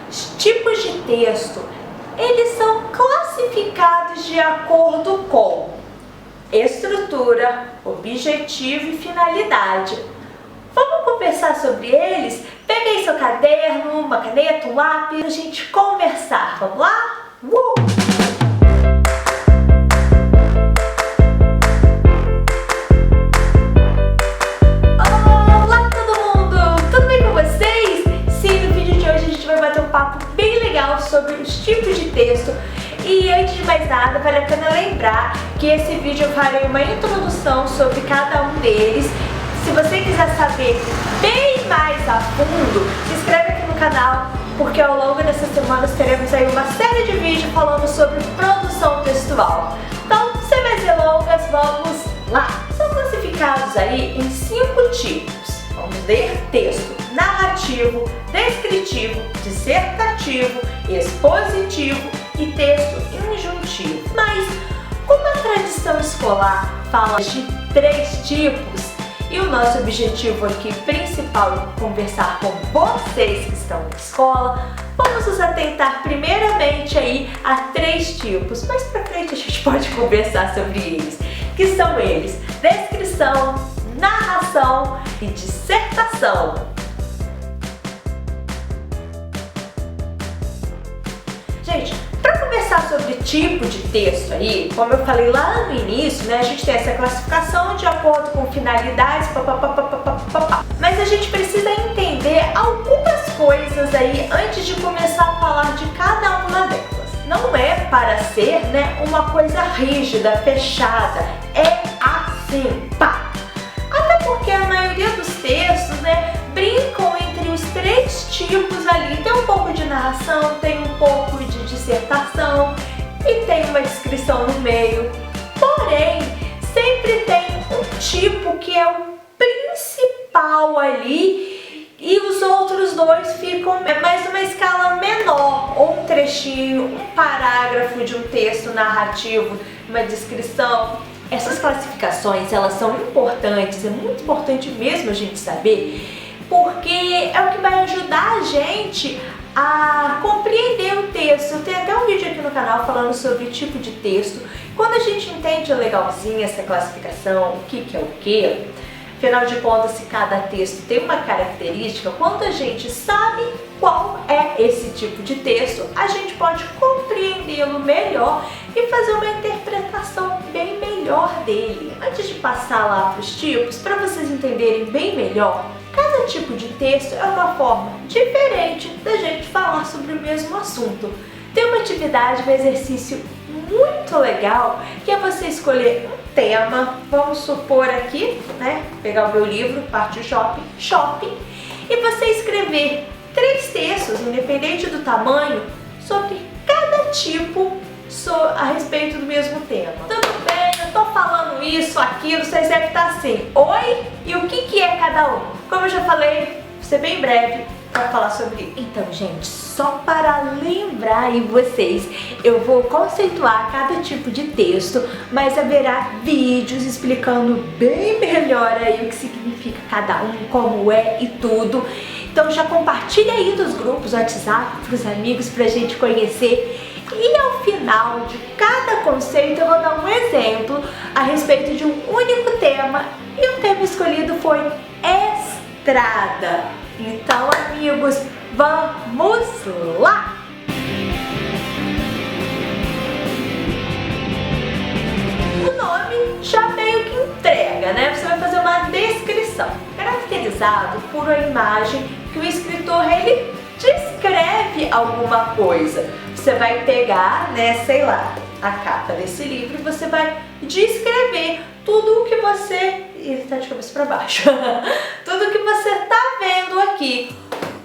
Os tipos de texto, eles são classificados de acordo com estrutura, objetivo e finalidade. Vamos conversar sobre eles? Pega aí seu caderno, uma caneta, um lápis, a gente conversar. Vamos lá? Olá todo mundo! Tudo bem com vocês? Sim, no vídeo de hoje a gente vai bater um papo bem legal sobre os tipos de texto. E antes de mais nada, vale a pena lembrar que esse vídeo eu farei uma introdução sobre cada um deles. Se você quiser saber bem mais a fundo, se inscreve aqui no canal, porque ao longo dessas semanas teremos aí uma série de vídeos falando sobre produção textual. Então, sem mais delongas, vamos lá! São classificados aí em 5 tipos. Vamos ler texto narrativo, descritivo, dissertativo, expositivo e texto injuntivo. Mas, como a tradição escolar fala de 3 tipos, e o nosso objetivo aqui principal é conversar com vocês que estão na escola, vamos nos atentar primeiramente aí a 3 tipos. Mais pra frente a gente pode conversar sobre eles, que são eles: descrição, narração e dissertação. Gente, para conversar sobre tipo de texto aí, como eu falei lá no início, né, a gente tem essa classificação de acordo com finalidades, mas a gente precisa entender algumas coisas aí antes de começar a falar de cada uma delas. Não é para ser, né, uma coisa rígida, fechada, é assim, pá! Até porque a maioria dos textos, né, brincam entre os 3 tipos ali. Tem um pouco de narração, tem um pouco de dissertação e tem uma descrição no meio. Porém, sempre tem um tipo que é o principal ali e os outros 2 ficam mais uma escala menor, ou um trechinho, um parágrafo de um texto narrativo, uma descrição. Essas classificações, elas são importantes, é muito importante mesmo a gente saber, porque é o que vai ajudar a gente a compreender o texto. Tem até um vídeo aqui no canal falando sobre tipo de texto. Quando a gente entende legalzinho essa classificação, o que é o que, afinal de contas, se cada texto tem uma característica, quando a gente sabe qual é esse tipo de texto, a gente pode compreendê-lo melhor e fazer uma interpretação bem melhor dele. Antes de passar lá para os tipos, para vocês entenderem bem melhor, cada tipo de texto é uma forma diferente da gente falar sobre o mesmo assunto. Tem uma atividade, um exercício muito legal, que é você escolher um tema, vamos supor aqui, né, pegar o meu livro, Partiu Shopping, e você escrever 3 textos, independente do tamanho, sobre cada tipo a respeito do mesmo tema. Tudo bem, eu tô falando isso, aquilo, vocês devem estar assim, oi? E o que é cada um? Como eu já falei, vou ser bem breve para falar sobre isso. Então, gente, só para lembrar aí vocês, eu vou conceituar cada tipo de texto, mas haverá vídeos explicando bem melhor aí o que significa cada um, como é e tudo. Então já compartilha aí nos grupos WhatsApp para os amigos pra gente conhecer. E ao final de cada conceito eu vou dar um exemplo a respeito de um único tema, e o tema escolhido foi estrada. Então, amigos, vamos lá! O nome já meio que entrega, né? Você vai fazer uma descrição, caracterizado por uma imagem que o escritor, ele descreve alguma coisa. Você vai pegar, né, sei lá, a capa desse livro e você vai descrever tudo o que você... Ele tá de cabeça para baixo. Tudo o que você tá vendo aqui.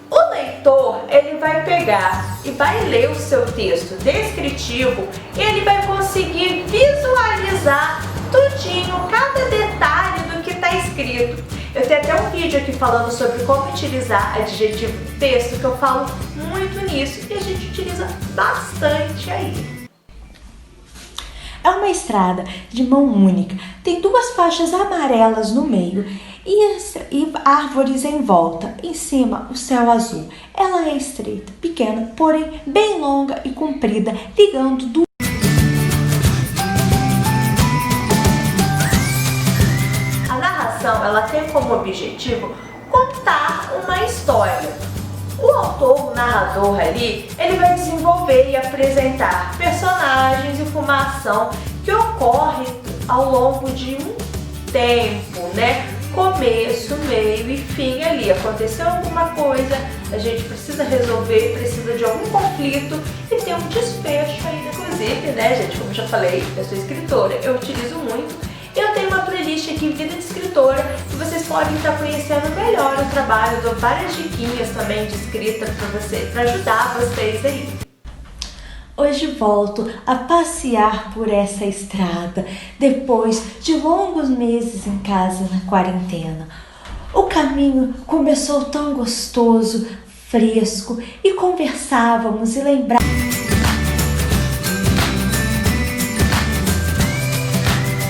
O leitor, ele vai pegar e vai ler o seu texto descritivo e ele vai conseguir visualizar tudinho, cada detalhe do que está escrito. Eu tenho até um vídeo aqui falando sobre como utilizar adjetivo no texto, que eu falo muito nisso e a gente utiliza bastante aí. É uma estrada de mão única, tem 2 faixas amarelas no meio e árvores em volta. Em cima, o céu azul. Ela é estreita, pequena, porém bem longa e comprida, ligando duas. A narração, ela tem como objetivo contar uma história. O autor, o narrador ali, ele vai desenvolver e apresentar personagens e uma ação que ocorre ao longo de um tempo, né? Começo, meio e fim ali. Aconteceu alguma coisa, a gente precisa resolver, precisa de algum conflito e tem um desfecho aí. Inclusive, né, gente, como eu já falei, eu sou escritora, eu utilizo muito. Eu tenho uma playlist aqui, Vida de Escritora, que vocês podem estar conhecendo melhor o trabalho. Eu dou várias diquinhas também de escrita para ajudar vocês aí. Hoje volto a passear por essa estrada, depois de longos meses em casa na quarentena. O caminho começou tão gostoso, fresco, e conversávamos e lembrávamos.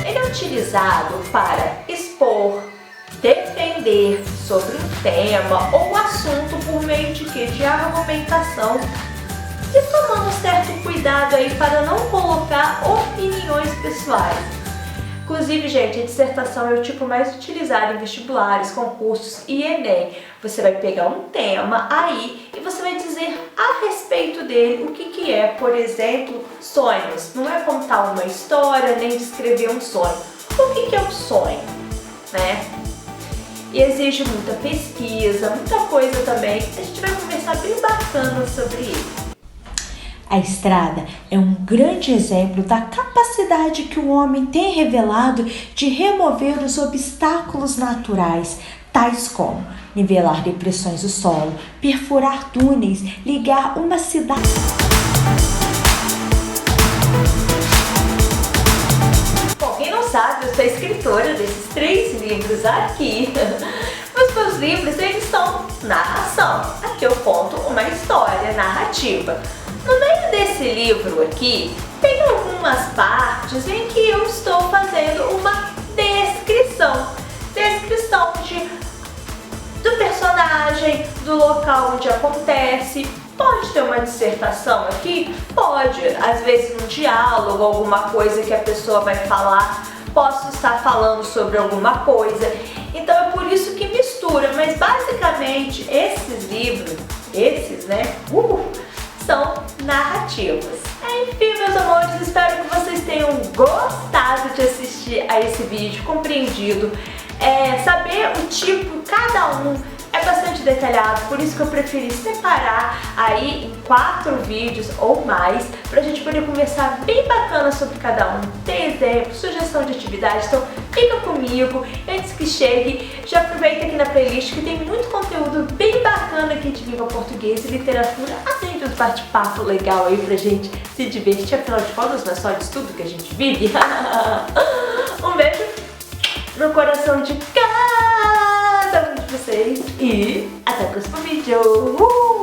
Ele é utilizado para expor, defender sobre um tema ou assunto por meio de quê? De argumentação. E tomando certo cuidado aí para não colocar opiniões pessoais. Inclusive, gente, a dissertação é o tipo mais utilizado em vestibulares, concursos e Enem. Você vai pegar um tema aí e você vai dizer a respeito dele o que é, por exemplo, sonhos. Não é contar uma história nem descrever um sonho. O que é o sonho, né? E exige muita pesquisa, muita coisa também. A gente vai conversar bem bacana sobre isso. A estrada é um grande exemplo da capacidade que o homem tem revelado de remover os obstáculos naturais, tais como nivelar depressões do solo, perfurar túneis, ligar uma cidade. Bom, quem não sabe, eu sou escritora desses 3 livros aqui. Os meus livros, eles são narração. Aqui eu conto uma história narrativa. No meio desse livro aqui, tem algumas partes em que eu estou fazendo uma descrição do personagem, do local onde acontece. Pode ter uma dissertação aqui? Pode. Às vezes um diálogo, alguma coisa que a pessoa vai falar, posso estar falando sobre alguma coisa. Então é por isso que mistura, mas basicamente esses livros, né, são narrativos. Enfim, meus amores, espero que vocês tenham gostado de assistir a esse vídeo, compreendido. Saber o tipo, cada um é bastante detalhado, por isso que eu preferi separar aí em 4 vídeos ou mais, pra gente poder conversar bem bacana sobre cada um, ter exemplo, sugestão de atividade. Então fica comigo, antes que chegue, já aproveita aqui na playlist que tem muito conteúdo bem bacana aqui de língua portuguesa e literatura, além de um bate-papo legal aí pra gente se divertir, afinal de contas não é só de estudo que a gente vive. Um beijo no coração de cada um de vocês e até o próximo vídeo!